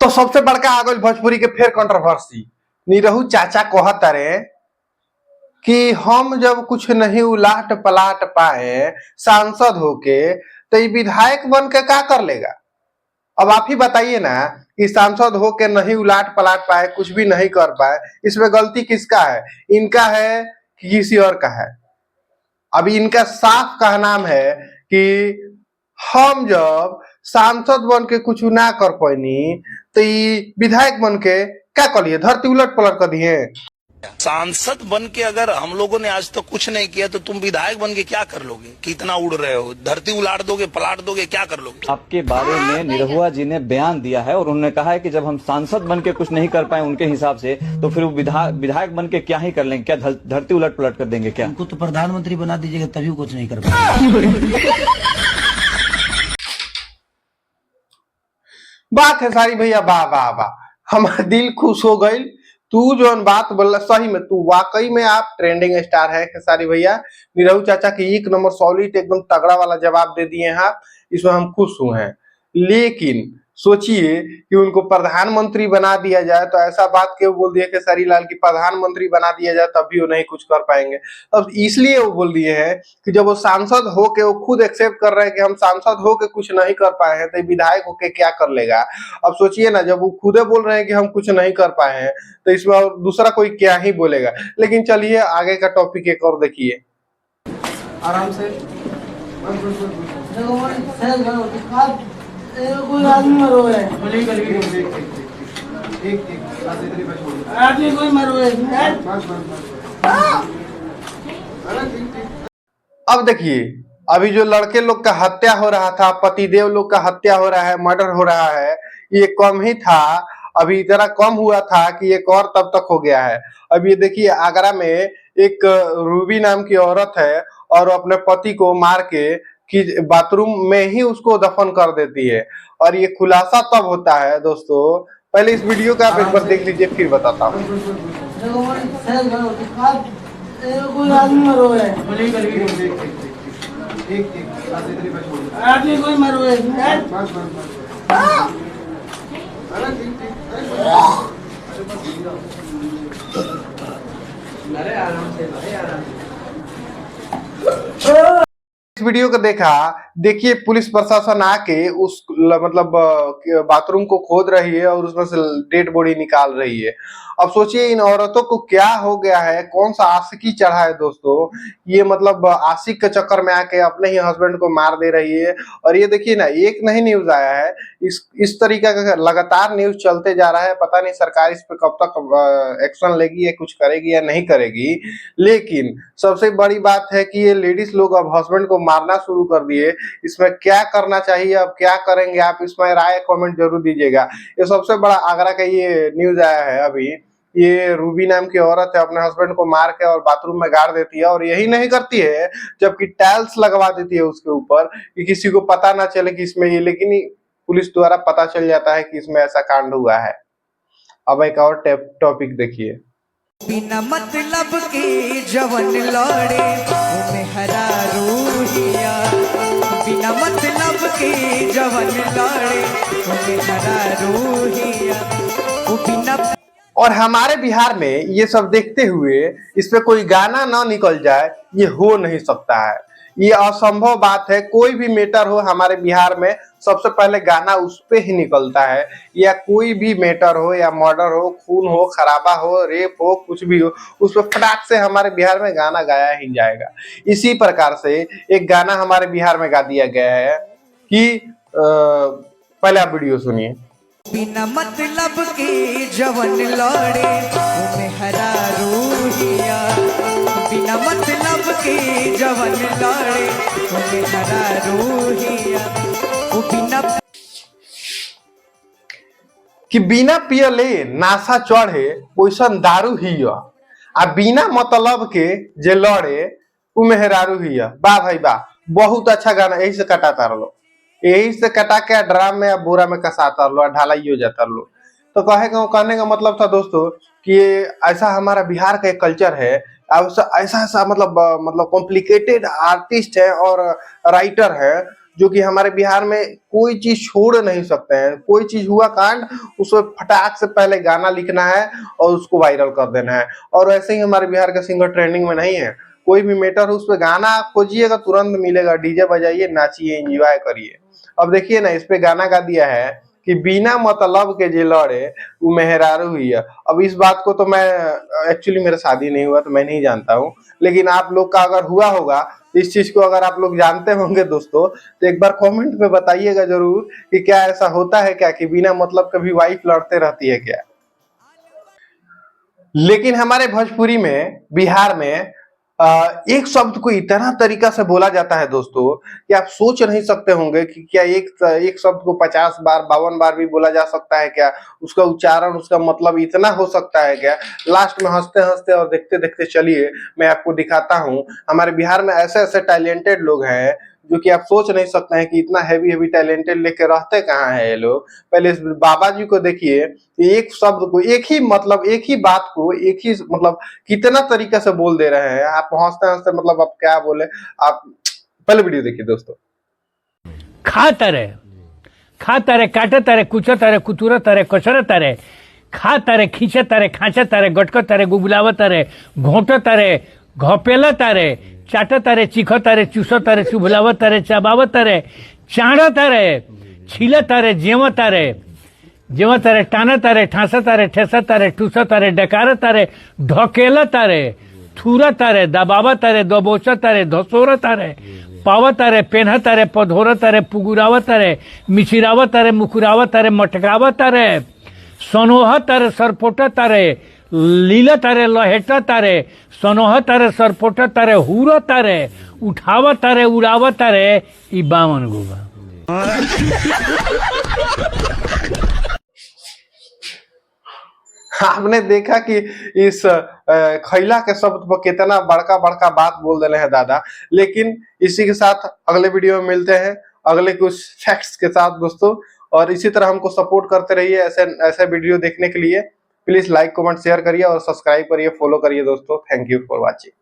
तो सबसे बड़का आ गई भोजपुरी के फिर कंट्रोवर्सी। निरहू चाचा कहता रे कि हम जब कुछ नहीं उलाट पलाट पाए सांसद होके तो ये विधायक बन के क्या कर लेगा। अब आप ही बताइए ना कि सांसद होके नहीं उलाट पलाट पाए, कुछ भी नहीं कर पाए, इसमें गलती किसका है? इनका है कि किसी और का है? अभी इनका साफ कहनाम है कि हम जब सांसद बन के कुछ ना कर पानी तो विधायक बन के क्या करिए, धरती उलट पलट कर दिए। सांसद बन के अगर हम लोगों ने आज तक कुछ नहीं किया तो तुम विधायक बन के क्या कर लोगे? कितना उड़ रहे हो, धरती उलाट दोगे, पलाट दोगे, क्या कर लोगे? आपके बारे में निरहुआ जी ने बयान दिया है और उन्होंने कहा है कि जब हम सांसद बन के कुछ नहीं कर पाए उनके हिसाब से तो फिर वो विधायक बन के क्या ही कर लेंगे, क्या धरती उलट पलट कर देंगे क्या? उनको तो प्रधानमंत्री बना दीजिएगा तभी कुछ नहीं कर पाएंगे। बात है सारी भैया, वाह वाह वाह, हमारा दिल खुश हो गई। तू जो बात बोला सही में, तू वाकई में आप ट्रेंडिंग स्टार है खेसारी भैया। निरहू चाचा की एक नंबर सॉलिड एकदम तगड़ा वाला जवाब दे दिए हैं आप, इसमें हम खुश हुए हैं। लेकिन सोचिए कि उनको प्रधानमंत्री बना दिया जाए तो ऐसा बात क्यों बोल दिया खेसारी लाल की प्रधानमंत्री बना दिया जाए तब भी वो नहीं कुछ कर पाएंगे। अब इसलिए वो बोल दिए हैं कि जब वो सांसद हो के वो खुद एक्सेप्ट कर रहे हैं कि हम सांसद हो के कुछ नहीं कर पाए हैं तो विधायक होके क्या कर लेगा। अब सोचिए ना, जब वो खुदे बोल रहे हैं कि हम कुछ नहीं कर पाए हैं तो इसमें और दूसरा कोई क्या ही बोलेगा। लेकिन चलिए आगे का टॉपिक एक और देखिए। आराम से कोई आदमी मरो है, आदमी कोई मरो है। अब देखिए, अभी जो लड़के लोग का हत्या हो रहा था, पतिदेव लोग का हत्या हो रहा है, मर्डर हो रहा है, ये कम ही था। अभी इतना कम हुआ था कि एक और तब तक हो गया है। अब ये देखिए, आगरा में एक रूबी नाम की औरत है और अपने पति को मार के कि बाथरूम में ही उसको दफन कर देती है। और ये खुलासा तब होता है दोस्तों, पहले इस वीडियो का आप एक बार देख लीजिए फिर बताता हूँ। कोई आदमी मरो है, आदमी कोई मरो है। अरे आराम से भाई, आराम से। इस वीडियो को देखा, देखिए पुलिस प्रशासन आके उस मतलब बाथरूम को खोद रही है और उसमें से डेड बॉडी निकाल रही है। अब सोचिए इन औरतों को क्या हो गया है, कौन सा आशिकी चढ़ा है दोस्तों। ये मतलब आशिक के चक्कर में आके अपने ही हस्बैंड को मार दे रही है। और ये देखिए ना, एक नहीं न्यूज आया है, इस तरीके का लगातार न्यूज चलते जा रहा है। पता नहीं सरकार इस पे कब तक एक्शन लेगी या कुछ करेगी या नहीं करेगी। लेकिन सबसे बड़ी बात है कि ये लेडीज लोग अब हस्बैंड को मारना शुरू कर दिए। इसमें क्या करना चाहिए, अब क्या करेंगे आप, इसमें राय कमेंट जरूर दीजिएगा। ये सबसे बड़ा आगरा का ये न्यूज आया है अभी। ये रूबी नाम की औरत है, अपने हस्बैंड को मार के और बाथरूम में गाड़ देती है। और यही नहीं करती है, जबकि टाइल्स लगवा देती है उसके ऊपर कि किसी को पता ना चले कि इसमें ये, लेकिन पुलिस द्वारा पता चल जाता है कि इसमें ऐसा कांड हुआ है। अब एक और टॉपिक देखिए। बिना मतलब की जवन लड़े मेहरा रूहिया, बिना मतलब की जवन लड़े मेहरा रूहिया, बिना। और हमारे बिहार में ये सब देखते हुए इस पे कोई गाना ना निकल जाए, ये हो नहीं सकता है। ये असंभव बात है। कोई भी मैटर हो हमारे बिहार में सबसे पहले गाना उस पे ही निकलता है। या कोई भी मैटर हो, या मर्डर हो, खून हो, खराबा हो, रेप हो, कुछ भी हो, उस पर फटाक से हमारे बिहार में गाना गाया ही जाएगा। इसी प्रकार से एक गाना हमारे बिहार में गा दिया गया है कि पहले आप वीडियो सुनिए। बिना मतलब की जवन लड़े मेहरा रूहिया, बिना मतलब की जवन लड़े मेहरा रूहिया, बिना। कि बिना पियले नासा चढ़े वैसन दारू हिया, आ बिना मतलब के जे लड़े उ मेहरारू हिया। वाह भाई वाह, बहुत अच्छा गाना। यही से कटाता रहो, यही से कटा के ड्राम में या बोरा में कसाता लो, ढालाई हो जाता लो। तो कहने का मतलब था दोस्तों कि ऐसा हमारा बिहार का एक कल्चर है। ऐसा ऐसा मतलब कॉम्प्लिकेटेड आर्टिस्ट है और राइटर है जो कि हमारे बिहार में कोई चीज छोड़ नहीं सकते हैं। कोई चीज हुआ कांड, उसमें फटाक से पहले गाना लिखना है और उसको वायरल कर देना है। और वैसे ही हमारे बिहार का सिंगर ट्रेंडिंग में नहीं है। कोई भी मैटर हो उस पर गाना आप खोजिएगा तुरंत मिलेगा, डीजे बजाइए, नाचिए, एंजॉय करिए। अब देखिए ना, इस पे गाना गा दिया है कि बिना मतलब के जे लड़े वो मेहरारू हुई है। अब इस बात को तो मैं, एक्चुअली मेरा शादी नहीं हुआ तो मैं नहीं जानता हूँ, लेकिन आप लोग का अगर हुआ होगा इस चीज को अगर आप लोग जानते होंगे दोस्तों, तो एक बार कमेंट में बताइएगा जरूर कि क्या ऐसा होता है क्या कि बिना मतलब कभी वाइफ लड़ते रहती है क्या। लेकिन हमारे भोजपुरी में, बिहार में एक शब्द को इतना तरीका से बोला जाता है दोस्तों कि आप सोच नहीं सकते होंगे कि क्या एक शब्द को 50 बार 52 बार भी बोला जा सकता है क्या, उसका उच्चारण, उसका मतलब इतना हो सकता है क्या। लास्ट में हंसते हंसते और देखते देखते चलिए मैं आपको दिखाता हूँ। हमारे बिहार में ऐसे ऐसे टैलेंटेड लोग हैं जो कि आप सोच नहीं सकते हैं कि इतना हैवी हैवी टैलेंटेड लेके रहते कहाँ है ये लोग। पहले इस बाबा जी को देखिए, एक शब्द को, एक ही मतलब, एक ही बात को एक ही मतलब कितना तरीके से बोल दे रहे हैं। आप हंसते हंसते मतलब आप क्या बोले। आप पहले वीडियो देखिए दोस्तों। खा तारे काटे तारे कुचो तारे कुतुरो तारे कचरो तारे खा तारे खींचे तारे खांचे तारे गटको तारे गुगुलाव तारे घोटो तारे घपेलो तारे चाटो तारे चीखो तारे चूसो तारे चुभलाव तारे चबाव तारे चाणो तारे छीलो तारे जेवो तारे टानो तारे ठांसो तारे ठेसो तारे ठूसो तारे डकारो तारे ढकेलो तारे थूरो तारे दबाव तारे दबोचो तारे धसोरो तारे पाव तारे पेन्ह तारे पधोर तारे पुगुराव तारे मिचिराव तारे मुकुराव तारे मटकाव तारे सनोह तारे सरपोट तारे लील तारे लहेट तारे सनोह तारे सरपोट तारे हुरो तारे उठाव तारे उड़ाव तारे ई 52 गो बा। आपने देखा कि इस खैला के शब्द पर कितना बड़का बड़का बात बोल रहे हैं दादा। लेकिन इसी के साथ अगले वीडियो में मिलते हैं अगले कुछ फैक्ट्स के साथ दोस्तों। और इसी तरह हमको सपोर्ट करते रहिए ऐसे ऐसे वीडियो देखने के लिए। प्लीज लाइक कमेंट शेयर करिए और सब्सक्राइब करिए, फॉलो करिए दोस्तों। Thank you for watching.